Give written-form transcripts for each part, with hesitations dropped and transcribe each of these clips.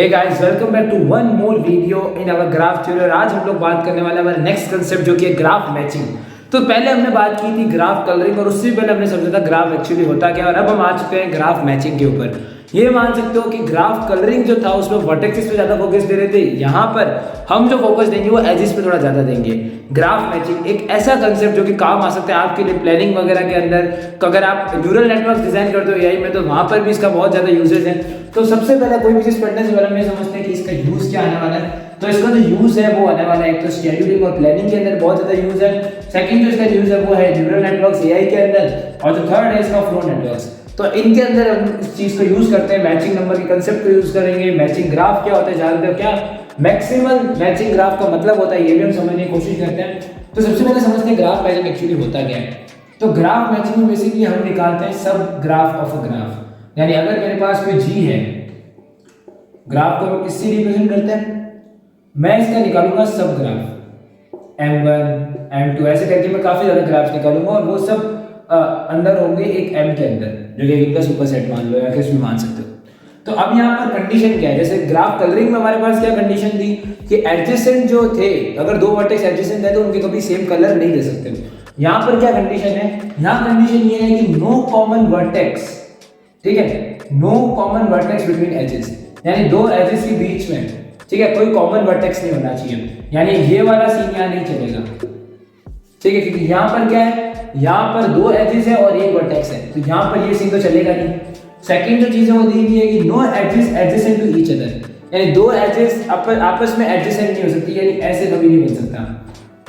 Hey guys, welcome back to one more video in our graph theory. और आज हम लोग बात करने वाले हमारे नेक्स्ट कंसेप्ट जो कि है ग्राफ मैचिंग। तो पहले हमने बात की थी ग्राफ कलरिंग और उससे पहले हमने समझा था ग्राफ एक्चुअली होता क्या, और अब हम आ चुके हैं ग्राफ मैचिंग के ऊपर। ये मान सकते हो कि ग्राफ कलरिंग जो था उसमें वर्टेक्सेस पे ज्यादा फोकस दे रहे थे, यहाँ पर हम जो फोकस देंगे वो एजेस पे थोड़ा ज्यादा देंगे। ग्राफ मैचिंग एक ऐसा कंसेप्ट जो कि काम आ सकता है आपके लिए प्लानिंग वगैरह के अंदर। तो अगर आप न्यूरल नेटवर्क डिजाइन करते हो एआई में तो वहां पर भी इसका बहुत ज्यादा यूजेस है। तो सबसे पहले कोई भी चीज पढ़ने से पहले हम ये समझते हैं कि इसका यूज क्या आने वाला है। तो इसका जो यूज है वो आने वाला है, एक तो शेड्यूलिंग और प्लानिंग के अंदर बहुत ज्यादा यूज है। सेकंड जो इसका यूज है वो है न्यूरल नेटवर्क्स एआई के अंदर, और जो थर्ड है इसका फ्लो नेटवर्क्स। तो इनके अंदर हम इस चीज को यूज करते हैं, मैचिंग नंबर के कांसेप्ट को यूज करेंगे। मैचिंग ग्राफ क्या होता है जानते हो क्या? मैक्सिमल मैचिंग ग्राफ का मतलब होता है, ये भी हम समझने की कोशिश करते हैं। तो सबसे पहले समझते हैं ग्राफ मैचिंग एक्चुअली होता क्या है। तो ग्राफ मैचिंग में बेसिकली हम निकालते हैं सब ग्राफ ऑफ अ ग्राफ। यानी अगर मेरे पास कोई जी है, ग्राफ को हम किससे रिप्रेजेंट करते हैं? मैं इसका निकालूंगा सब ग्राफ M1 M2 ऐसे करके मैं काफी ज्यादा ग्राफ्स निकालूंगा, और वो सब अंदर होंगे एक M के अंदर, जो कि इनका सुपर सेट मान लो या किसी भी मान सकते हो। तो अब यहाँ पर कंडीशन क्या है? जैसे ग्राफ कलरिंग में हमारे पास क्या कंडीशन थी कि एडजेसेंट जो थे, अगर दो वर्टेक्स एडजेसेंट है तो उनके कभी सेम कलर नहीं दे सकते। यहाँ पर क्या कंडीशन है? यहाँ कंडीशन ये है कि नो कॉमन वर्टेक्स, ठीक है, no common vertex between edges, यानी दो एजेस के बीच में, ठीक है, कोई कॉमन वर्टेक्स नहीं होना चाहिए। यानी ये वाला सीन यहाँ नहीं चलेगा, ठीक है, क्योंकि यहाँ पर क्या है, यहाँ पर दो एजेस है और एक वर्टेक्स है, तो यहाँ पर ये सीन तो चलेगा नहीं। सेकंड जो चीज है वो दी हुई है कि no edges adjacent to each other, यानी दो एजेस आपस में एडजेसेंट नहीं हो सकती, यानी ऐसे कभी नहीं बन सकता।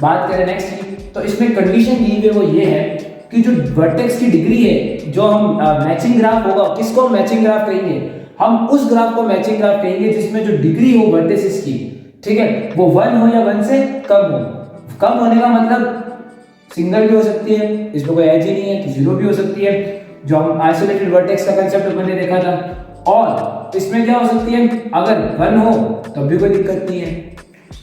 बात करें नेक्स्ट की, तो इसमें कंडीशन दी हुई है वो ये है कि जो वर्टेक्स की डिग्री है, जो हम मैचिंग ग्राफ होगा, किसको हम मैचिंग ग्राफ कहेंगे? हम उस ग्राफ को मैचिंग ग्राफ कहेंगे जिसमें जो डिग्री हो वर्टिसेस की, ठीक है, वो 1 हो या 1 से कम हो। कम होने का मतलब सिंगल भी हो सकती है, इसमें कोई एज ही नहीं है, तो जीरो भी हो सकती है, जो हम आइसोलेटेड वर्टेक्स का कांसेप्ट मैंने देखा था। और इसमें क्या हो सकती है, अगर 1 हो तब भी कोई दिक्कत नहीं है।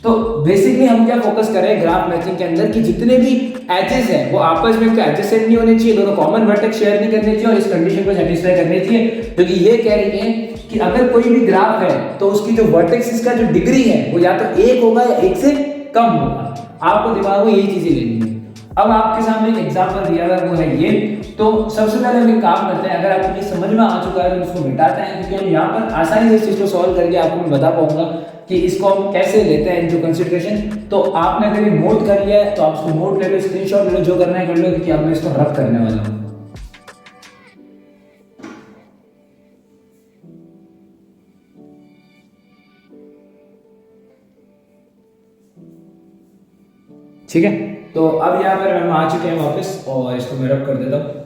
तो बेसिकली हम क्या फोकस कर रहे हैं ग्राफ मैचिंग के अंदर कि जितने भी एजेस हैं वो आपस में एडजेसेंट नहीं होने चाहिए, दोनों कॉमन वर्टेक्स शेयर नहीं करने चाहिए, और इस कंडीशन को सेटिस्फाई करने चाहिए, क्योंकि ये कह रही है कि अगर कोई भी ग्राफ है तो उसकी जो वर्टेक्स का जो डिग्री है वो या तो 1 होगा या 1 से कम होगा। आपको दिमाग में यही चीजें लेनी है। अब आपके सामने एक एग्जांपल दिया हुआ है वो है ये। तो सबसे पहले हम एक काम करते हैं, अगर आपको ये समझ में आ चुका है तो उसको मिटाते हैं, क्योंकि हम यहाँ पर आसानी से इस चीज को सॉल्व करके आपको मैं बता पाऊंगा कि इसको हम कैसे लेते हैं इनटू कंसीडरेशन। तो आपने अगर ये नोट कर लिया है तो आप उसको नोट ले लो, स्क्रीनशॉट ले लो, जो करना है कर लो, क्योंकि अब मैं इसको रब करने वाला हूँ। ठीक है, तो अब यहाँ पर हम आ चुके हैं वापस, और इसको मैं रब कर देता हूँ।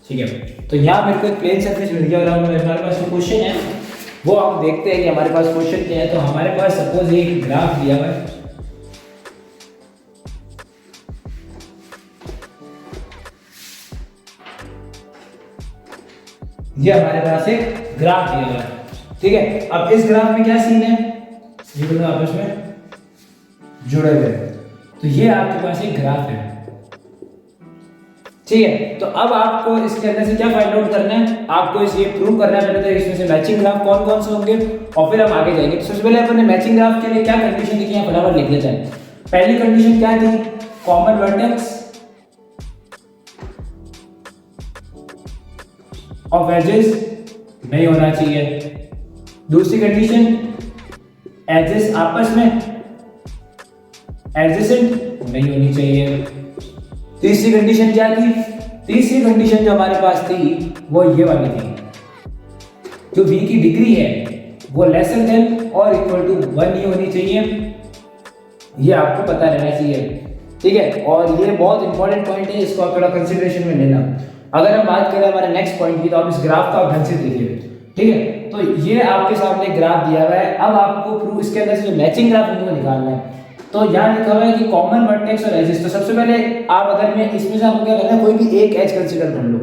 ठीक है, तो यहाँ मेरे को एक प्लेन सरफेस मिल गया, और अब हमारे पास जो क्वेश्चन है वो हम देखते हैं कि हमारे पास क्वेश्चन क्या है। तो हमारे पास सपोज एक ग्राफ दिया हुआ है, ये हमारे पास एक ग्राफ दिया हुआ है, ठीक है। अब इस ग्राफ में क्या सीन है, ये दोनों आपस में जुड़े हुए हैं, तो ये आपके पास एक ग्राफ है, ठीक है। तो अब आपको इसके अंदर से क्या फाइंड आउट करना है, आपको ये प्रूव करना है पहले तो इसमें से मैचिंग ग्राफ कौन कौन से होंगे, और फिर हम आगे जाएंगे। तो सबसे पहले अपन ने मैचिंग ग्राफ के लिए क्या कंडीशन लिखी है फटाफट लिख लेते हैं। पहली कंडीशन क्या थी? कॉमन वर्टेक्स ऑफ एजेस नहीं होना चाहिए। दूसरी कंडीशन, एजेस आपस में एडजेसेंट नहीं होनी चाहिए। तीसरी कंडीशन क्या थी? तीसरी कंडीशन जो हमारे पास थी वो ये वाली थी, जो v की डिग्री है वो लेसर देन और इक्वल टू 1 ही होनी चाहिए। ये आपको पता रहना चाहिए, ठीक है। और ये बहुत इंपॉर्टेंट पॉइंट है, इसको आप थोड़ा कंसिडरेशन में लेना। अगर हम बात करें हमारे नेक्स्ट पॉइंट की, तो आप इस ग्राफ का ढंग से देखिए, ठीक है। तो ये आपके सामने ग्राफ दिया हुआ है, अब आपको प्रूफ इसके अंदर से जो मैचिंग ग्राफ है वो निकालना है। तो यहाँ लिखा हुआ है कि कॉमन वर्टेक्स और एजेस। तो सबसे पहले आप, अगर मैं इसमें से आपको क्या करना है, कोई भी एक एज कंसीडर कर लो,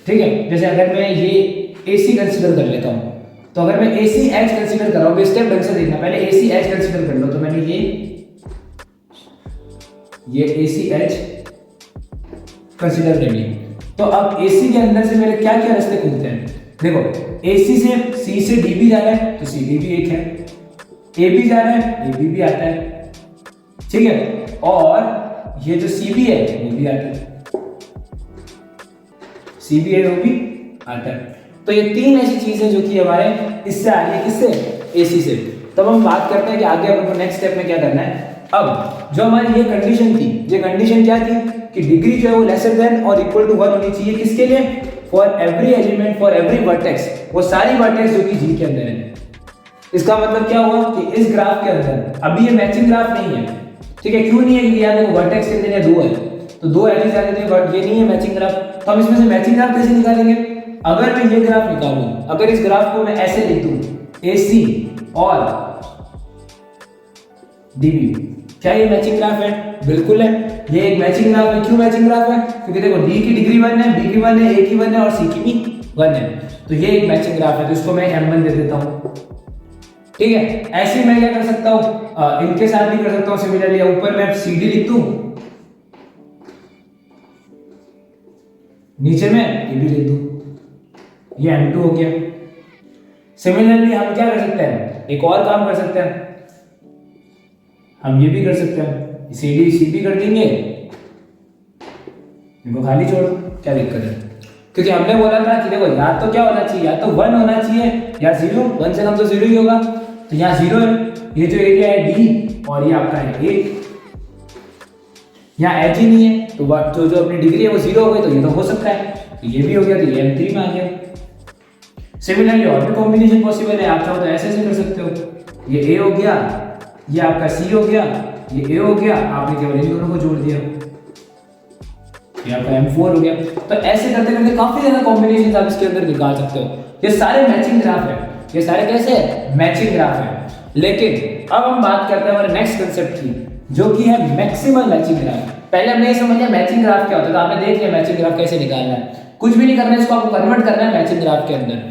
ठीक है। जैसे अगर मैं ये AC कंसीडर कर लेता हूँ, तो अगर मैं AC एज कंसीडर कर रहा हूँ, स्टेप ढंग से देखना, पहले AC एज कंसीडर कर लो। तो मैंने ये AC एज कंसीडर कर ली। तो अब AC के अंदर से मेरे क्या क्या रास्ते खुलते हैं? देखो, AC से C से D भी जा रहा है तो CD भी एक है, A भी जा रहा है AB भी आता है, ठीक है, और ये जो CB है वो भी आता है, CB है वो भी आता है। तो ये तीन ऐसी चीजें जो कि हमारे इससे आ रही है, किससे? AC से। तब हम बात करते हैं कि आगे अपन को नेक्स्ट स्टेप में क्या करना है। अब जो हमारी ये कंडीशन थी, ये कंडीशन क्या थी कि डिग्री जो है वो लेसर देन और इक्वल टू 1 होनी चाहिए, किसके लिए? For every element, for every vertex, वो सारी वर्टेक्स जो कि G के अंदर है। इसका मतलब क्या हुआ कि इस ग्राफ के अंदर अभी ये मैचिंग ग्राफ नहीं है, ठीक है। क्यों नहीं है? क्योंकि यार देखो वर्टेक्स कितने हैं? 2 है, तो 2 एलिमेंट्स आ रहे थे, बट ये नहीं है मैचिंग ग्राफ। तो हम इसमें से मैचिंग ग्राफ कैसे निकालेंगे? अगर मैं ये ग्राफ निकालूं, अगर इस ग्राफ को मैं ऐसे लिख दूं, AC और DB, क्या ये मैचिंग ग्राफ है? बिल्कुल है, ये एक मैचिंग ग्राफ है। क्यों मैचिंग ग्राफ है? क्योंकि देखो D की डिग्री 1 है, B की 1 है, A की 1 है और C की भी 1 है, तो ये एक मैचिंग ग्राफ है। तो इसको मैं M1 दे देता हूं, ठीक है। ऐसे मैं क्या कर सकता हूं, इनके साथ भी कर सकता हूं सिमिलरली। ऊपर मैं CD लिख दूं, नीचे मैं DB लिख दूं, ये M2 हो गया। सिमिलरली हम क्या कर सकते हैं? एक और काम कर सकते हैं, हम ये भी कर सकते हैं, CD कर देंगे, इनको खाली छोड़ो, क्या दिक्कत है? क्योंकि हमने बोला था कि देखो या तो क्या होना चाहिए, या तो 1 होना चाहिए या 0, 1 से कम तो 0 ही होगा। तो यहाँ 0 है, ये जो एरिया है D और ये आपका है 1, यहाँ एच ही नहीं है, तो जो अपनी डिग्री है वो 0 हो गई, तो ये तो हो सकता है, तो ये भी हो गया, तो ये M3 में आ गया। सिमिलरली और भी कॉम्बिनेशन पॉसिबल है, आप चाहो तो ऐसे कर सकते हो, ये A हो गया, ये आपका C हो गया, ये A हो गया, आपने केवल इन दोनों को जोड़ दिया, ये आपका M4 हो गया। तो ऐसे करते करते काफी ज्यादा कॉम्बिनेशन आप इसके अंदर निकाल सकते हो। ये सारे मैचिंग ग्राफ है, ये सारे कैसे है? मैचिंग ग्राफ है। लेकिन अब हम बात करते हैं हमारे नेक्स्ट कंसेप्ट की, जो कि है मैक्सिमल मैचिंग ग्राफ। पहले हमने ये समझ लिया मैचिंग ग्राफ क्या होता है, तो आपने देख लिया मैचिंग ग्राफ कैसे निकालना है। कुछ भी नहीं करना है, इसको आपको कन्वर्ट करना है मैचिंग ग्राफ के अंदर,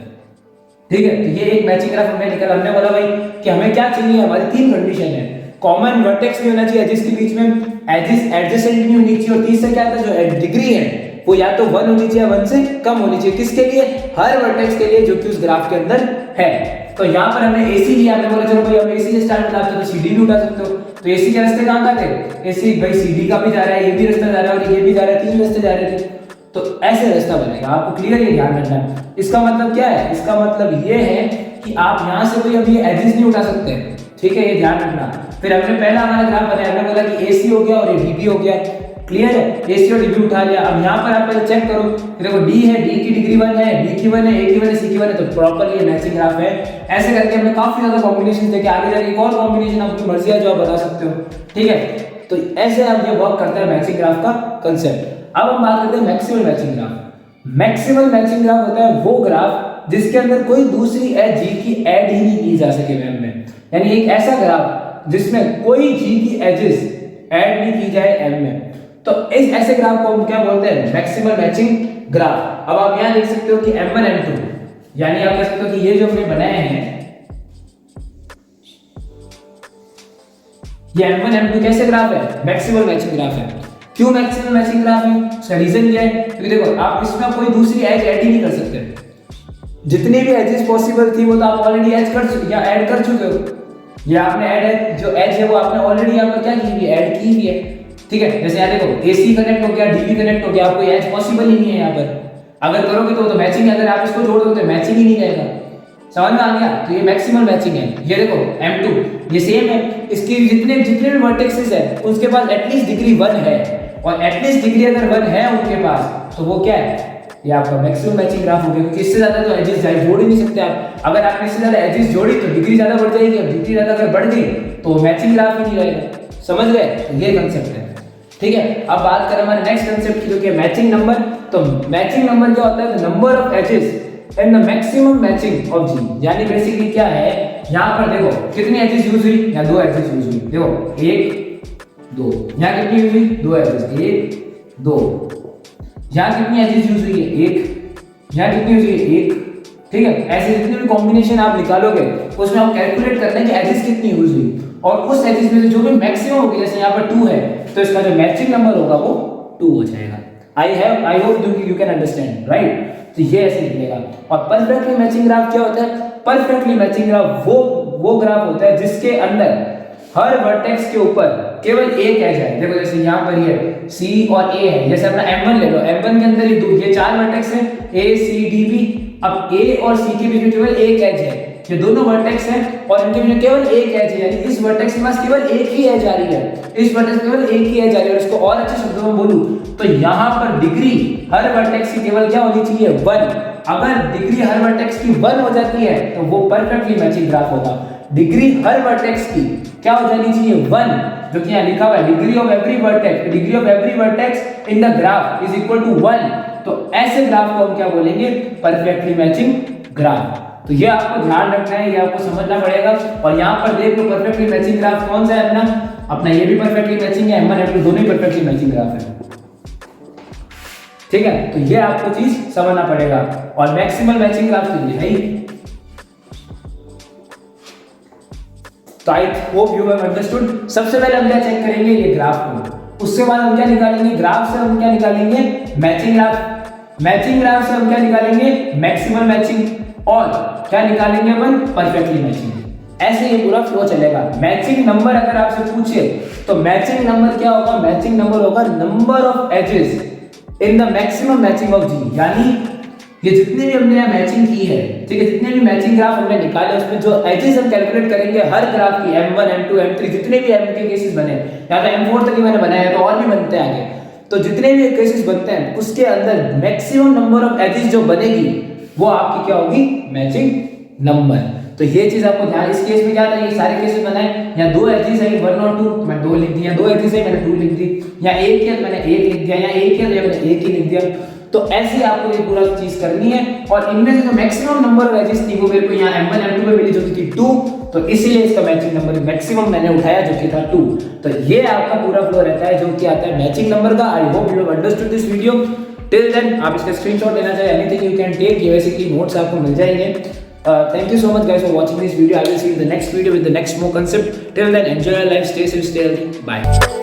ठीक है। तो ये एक मैचिंग ग्राफ हमने निकाला। हमने बोला भाई कि हमें क्या चाहिए, हमारी 3 कंडीशन है। कॉमन वर्टेक्स भी होना चाहिए एजेस के बीच में, एजेस एडजेसेंट नहीं होनी चाहिए, और तीसरा क्या था, जो डिग्री है वो या तो 1 होनी चाहिए, 1 से कम होनी चाहिए। किसके लिए? हर वर्टेक्स के लिए जो कि उस ग्राफ के अंदर है। तो यहाँ पर हमने AC लिया, हमने बोला चलो भाई हम AC से स्टार्ट करते हैं, तो CD भी उठा सकते हो। तो AC के रास्ते कहाँ थे? AC भाई CD का भी जा रहा है, ये भी रास्ता जा रहा है और ये भी जा रहा है, 3 रास्ते जा रहे थे। तो ऐसे रास्ता बनेगा, आपको क्लियर ये ध्यान रखना है। इसका मतलब क्या है? इसका मतलब ये है कि आप यहाँ से कोई अभी एजेस नहीं उठा सकते, ठीक है, ये ध्यान रखना। फिर हमने पहला हमारा ग्राफ बनाया, हमने बोला कि AC हो गया और ये DB हो गया, क्लियर है। AC और DB उठा लिया। अब यहाँ पर आप पहले चेक करो, देखो D है, D की डिग्री 1 है, B की 1 है, A की 1 है, C की 1 है, तो प्रॉपर्ली ये मैचिंग ग्राफ है। ऐसे करके हमने काफी ज्यादा कॉम्बिनेशन देखे, आगे जाके एक और कॉम्बिनेशन आपकी मर्जी है जो आप बता सकते हो, ठीक है। तो ऐसे अब ये वर्क करता है मैचिंग ग्राफ का कंसेप्ट। अब हम बात करते हैं maximal matching graph. Maximal matching graph होता है वो ग्राफ जिसके अंदर कोई दूसरी एज G की ऐड ही नहीं की जा सके वेब में, यानी एक ऐसा ग्राफ जिसमें कोई G की एजेस ऐड नहीं की जाए M में। तो इस ऐसे ग्राफ को हम क्या बोलते हैं? Maximal matching graph. अब आप यहां देख सकते हो कि M1 M2, यानी आप कह सकते हो कि ये जो हमने बनाए हैं ये M1 M2 कैसे ग्राफ है? मैक्सिमल मैचिंग ग्राफ है। क्यों मैक्सिमल मैचिंग ग्राफ है? उसका रीजन क्या है? क्योंकि देखो आप इसमें कोई दूसरी एज ऐड ही नहीं कर सकते, जितनी भी एजेस पॉसिबल थी वो तो आप ऑलरेडी ऐड कर चुके हो। ये आपने ऐड जो एज है वो आपने ऑलरेडी यहाँ पर क्या की हुई है? ऐड की हुई है, ठीक है। जैसे यहाँ देखो AC कनेक्ट हो गया, DB कनेक्ट हो गया, आपको एज पॉसिबल ही नहीं है यहाँ पर। अगर करोगे तो मैचिंग है, अगर आप इसको जोड़ दो तो मैचिंग ही नहीं रहेगा। समझ में आ गया? तो ये मैक्सिमल मैचिंग है। ये देखो M2 ये सेम है, इसकी जितने भी वर्टेक्सेस है उसके पास एटलीस्ट डिग्री 1 है, और एटलीस्ट डिग्री अगर 1 है उनके पास तो वो क्या है? ये आपका मैक्सिमम मैचिंग ग्राफ हो गया, क्योंकि इससे ज्यादा तो एजेस जोड़ ही नहीं सकते आप। अगर आपने इससे ज्यादा एजेस जोड़ी तो डिग्री ज्यादा बढ़ जाएगी, और डिग्री ज्यादा अगर बढ़ गई तो मैचिंग ग्राफ ही नहीं रहेगा। समझ गए? तो ये कंसेप्ट है, ठीक है। अब बात करें हमारे नेक्स्ट कंसेप्ट की, जो कि मैचिंग नंबर। तो मैचिंग नंबर क्या होता है? The number of edges and the maximum matching of G। यानी बेसिकली क्या है, यहाँ पर देखो कितनी एजेस यूज हुई? यहाँ 2 एजेस यूज हुई, देखो 1 2। यहाँ कितनी यूज हुई? 2 एजेस, 1 2। यहाँ कितनी एजेस यूज हुई है? 1। यहाँ कितनी यूज हुई है? 1 ठीक है। ऐसे जितने भी कॉम्बिनेशन आप निकालोगे उसमें आप कैलकुलेट करते हैं कि एजेस कितनी यूज हुई, और उस एजेस में से जो भी मैक्सिमम होगी, जैसे यहाँ पर 2 है तो इसका जो मैचिंग नंबर होगा वो 2 हो जाएगा। आई hope you can understand, right. तो ये ऐसे निकलेगा। और परफेक्टली मैचिंग ग्राफ क्या होता है? परफेक्टली मैचिंग ग्राफ वो ग्राफ होता है जिसके अंदर हर वर्टेक्स के ऊपर केवल एक एज है। देखो जैसे यहाँ पर ये C और A है, जैसे अपना M1 ले लो, M1 के अंदर ये 4 वर्टेक्स है A C D B। अब A और C के बीच में केवल एक एज है, ये दोनों वर्टेक्स हैं और इनके बीच में केवल एक एज है, यानी इस वर्टेक्स के पास केवल एक ही एज आ रही है, इस वर्टेक्स केवल एक ही एज आ रही है। और इसको और अच्छे शब्दों में बोलूं तो यहाँ पर डिग्री हर वर्टेक्स की केवल क्या होनी चाहिए? 1। अगर डिग्री हर वर्टेक्स की 1 हो जाती है तो वो परफेक्टली मैचिंग ग्राफ होगा। डिग्री हर वर्टेक्स की क्या हो जानी चाहिए? 1, जो कि यहाँ लिखा हुआ है degree of every vertex in the graph is equal to 1। तो ऐसे ग्राफ को हम क्या बोलेंगे? Perfectly matching graph. तो ये आपको ध्यान रखना है, ये आपको समझना पड़ेगा। और यहाँ पर देख लो परफेक्टली मैचिंग ग्राफ कौन सा है अपना ये भी परफेक्टली मैचिंग है, M1 M2 दोनों ही परफेक्टली मैचिंग ग्राफ है, ठीक है। तो ये आपको चीज समझना पड़ेगा। और मैक्सिमल मैचिंग ग्राफ तो ये है ही। तो आई होप यू हैव अंडरस्टूड। सबसे पहले हम क्या चेक करेंगे? ये ग्राफ को। उसके बाद हम क्या निकालेंगे? ग्राफ से हम क्या निकालेंगे? Matching graph. मैचिंग ग्राफ से हम क्या निकालेंगे? Maximal matching. और क्या निकालेंगे अपन? Perfectly matching. ऐसे ये पूरा फ्लो चलेगा। मैचिंग नंबर अगर आपसे पूछे तो मैचिंग नंबर क्या होगा? मैचिंग नंबर होगा number of edges in the maximum matching of G। यानी ये जितने भी हमने मैचिंग की है, ठीक है, जितने भी मैचिंग ग्राफ हमने निकाले उसमें जो एजेस हम कैलकुलेट करेंगे हर ग्राफ की, M1 M2 M3 जितने भी M के केसेस बने, या तो M4 तक ही मैंने बनाया तो और भी बनते हैं आगे, तो जितने भी केसेस बनते हैं उसके अंदर मैक्सिमम नंबर ऑफ एजेस जो बनेगी वो आपकी क्या होगी? Matching number. तो ये चीज आपको ध्यान, इस केस में क्या था? ये सारे केसेस बनाए, यहाँ 2 एजेस है 1 और 2, मैं 2 लिख दिया, 2 एजेस है मैंने 2 लिख दी, या 1 है मैंने 1 लिख दिया, या 1 है मैंने 1 ही लिख दिया। तो ऐसे आपको ये पूरा चीज करनी है। और इनमें से जो मैक्सिमम नंबर ऑफ एजेस थी वो मेरे को यहाँ M1 M2 में मिली जो कि थी 2, तो इसीलिए इसका मैचिंग नंबर मैक्सिमम मैंने उठाया जो कि था 2। तो ये आपका पूरा फ्लो रहता है जो कि आता है मैचिंग नंबर का। I hope you have understood this video. Till then आप इसका स्क्रीनशॉट लेना चाहे एनीथिंग यू कैन टेक, ये बेसिकली नोट्स आपको मिल जाएंगे। Thank you so much guys for watching this video. I will see you in the next video with the next more concept. Till then, enjoy your life, stay safe, stay healthy. Bye.